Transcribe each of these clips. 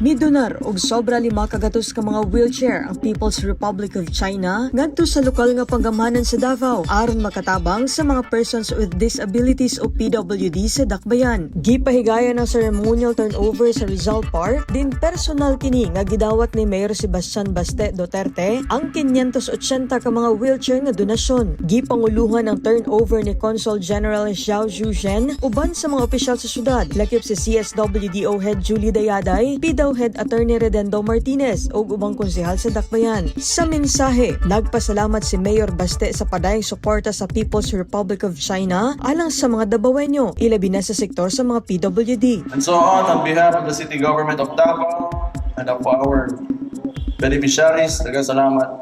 Midonar og sobra 5 kagatos ka mga wheelchair ang People's Republic of China ngadto sa lokal nga panggamhanan sa Davao aron makatabang sa mga persons with disabilities o PWD sa Dakbayan. Gipahigayon ang ceremonial turnover sa Rizal Park, din personal kini nga gidawat ni Mayor Sebastian Baste Duterte ang 580 ka mga wheelchair nga donasyon. Gipanguluhan ang turnover ni Consul General Xiao Zhuzhen uban sa mga opisyal sa syudad, lakip si CSWDO Head Julie Dayaday, PDO Head Attorney Redendo Martinez ug ubang konsehal sa Dakbayan. Sa mensahe, nagpasalamat si Mayor Baste sa padayong suporta sa People's Republic of China alang sa mga Davaoenyo, ilabi na sa sektor sa mga PWD. And so on behalf of the City Government of Davao and of our beneficiaries, salamat.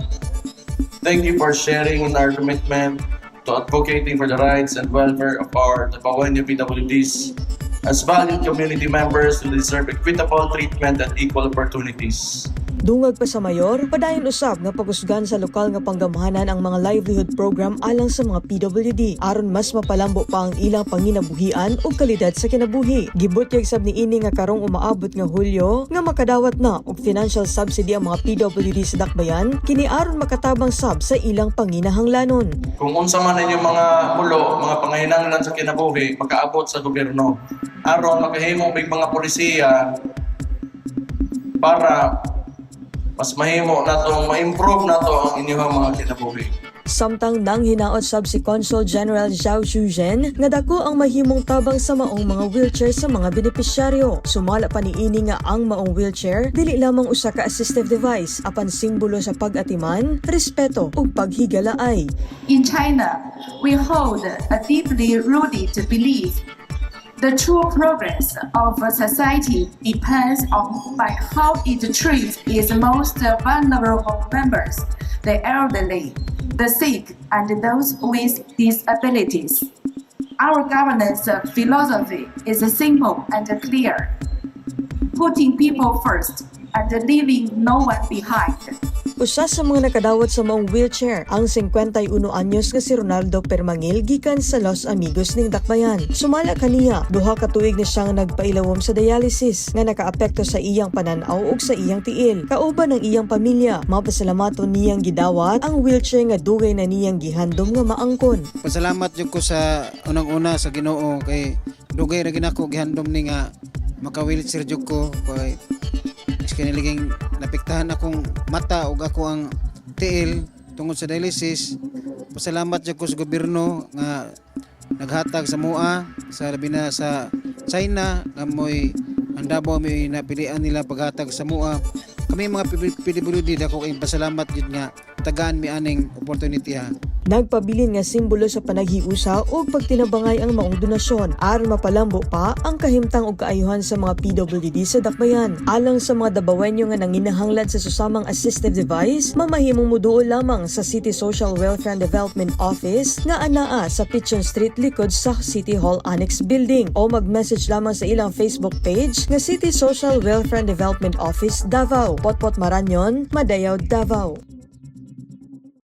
Thank you for sharing in our commitment to advocating for the rights and welfare of our Davaoenyo PWDs as valued community members who deserve equitable treatment and equal opportunities. Dungag pa sa mayor, padayon usab nga pagusgan sa lokal nga panggamhanan ang mga livelihood program alang sa mga PWD aron mas mapalambo pa ang ilang panginabuhian ug kalidad sa kinabuhi. Gibutyag sab ni ini nga karong umaabot nga Hulyo nga makadawat na og financial subsidy ang mga PWD sa Dakbayan kini aron makatabang sab sa ilang panginahanglanon. Kung unsa man inyong mga pulo, mga panginahanglan sa kinabuhi, makaabot sa gobyerno aron makahimo big mga polisiya para mas mahimo nato ma-improve nato ang inyong mga kinabuhi. Samtang nang hinaot sab si Consul General Xiao Zhuzhen nga dako ang mahimong tabang sa maong mga wheelchair sa mga benepisyaryo. Sumala pa niini nga ang maong wheelchair dili lamang usa ka assistive device apan simbolo sa pag-atiman, respeto ug paghigalaay. In China, we hold a deeply rooted belief. The true progress of a society depends on by how it treats its most vulnerable members, the elderly, the sick, and those with disabilities. Our governance philosophy is simple and clear, putting people first and leaving no one behind. Usa sa mga nakadawat sa maong wheelchair ang 51 anyos nga si Ronaldo Permangil gikan sa Los Amigos ning Dakbayan. Sumala kaniya, 2 ka tuig na siyang nagpailawom sa dialysis nga nakaapekto sa iyang pananaw ug sa iyang tiil. Kauban ng iyang pamilya, mapasalamaton niyang gidawat ang wheelchair nga dugay na niyang gihandom nga maangkon. Pasalamat jud ko sa unang-una sa Ginoo kay dugay ra ginako gihandom ni nga maka-wheelchair jud ko kay kiniliging napiktahan akong mata ug ako ang tiil tungod sa dialysis. Pasalamat jud ko sa gobyerno nga naghatag sa mua sa labi na sa China nga moy ang Davao may napilian nila paghatag sa mua. Kami mga PWD dako kay pasalamat jud nga tagaan mi aning opportunity ha. Nagpabilin nga simbolo sa panaghiusa ug pagtinabangay ang maong donasyon aron mapalambo pa ang kahimtang ug kaayuhan sa mga PWD sa Dakbayan. Alang sa mga Davaoenyo nga nanginahanglan sa susamang assistive device, mamahimong muduol lamang sa City Social Welfare and Development Office nga anaa sa Pichon Street likod sa City Hall Annex Building o mag-message lamang sa ilang Facebook page nga City Social Welfare and Development Office Davao. Potpot Maranyon, Madayaw, Davao.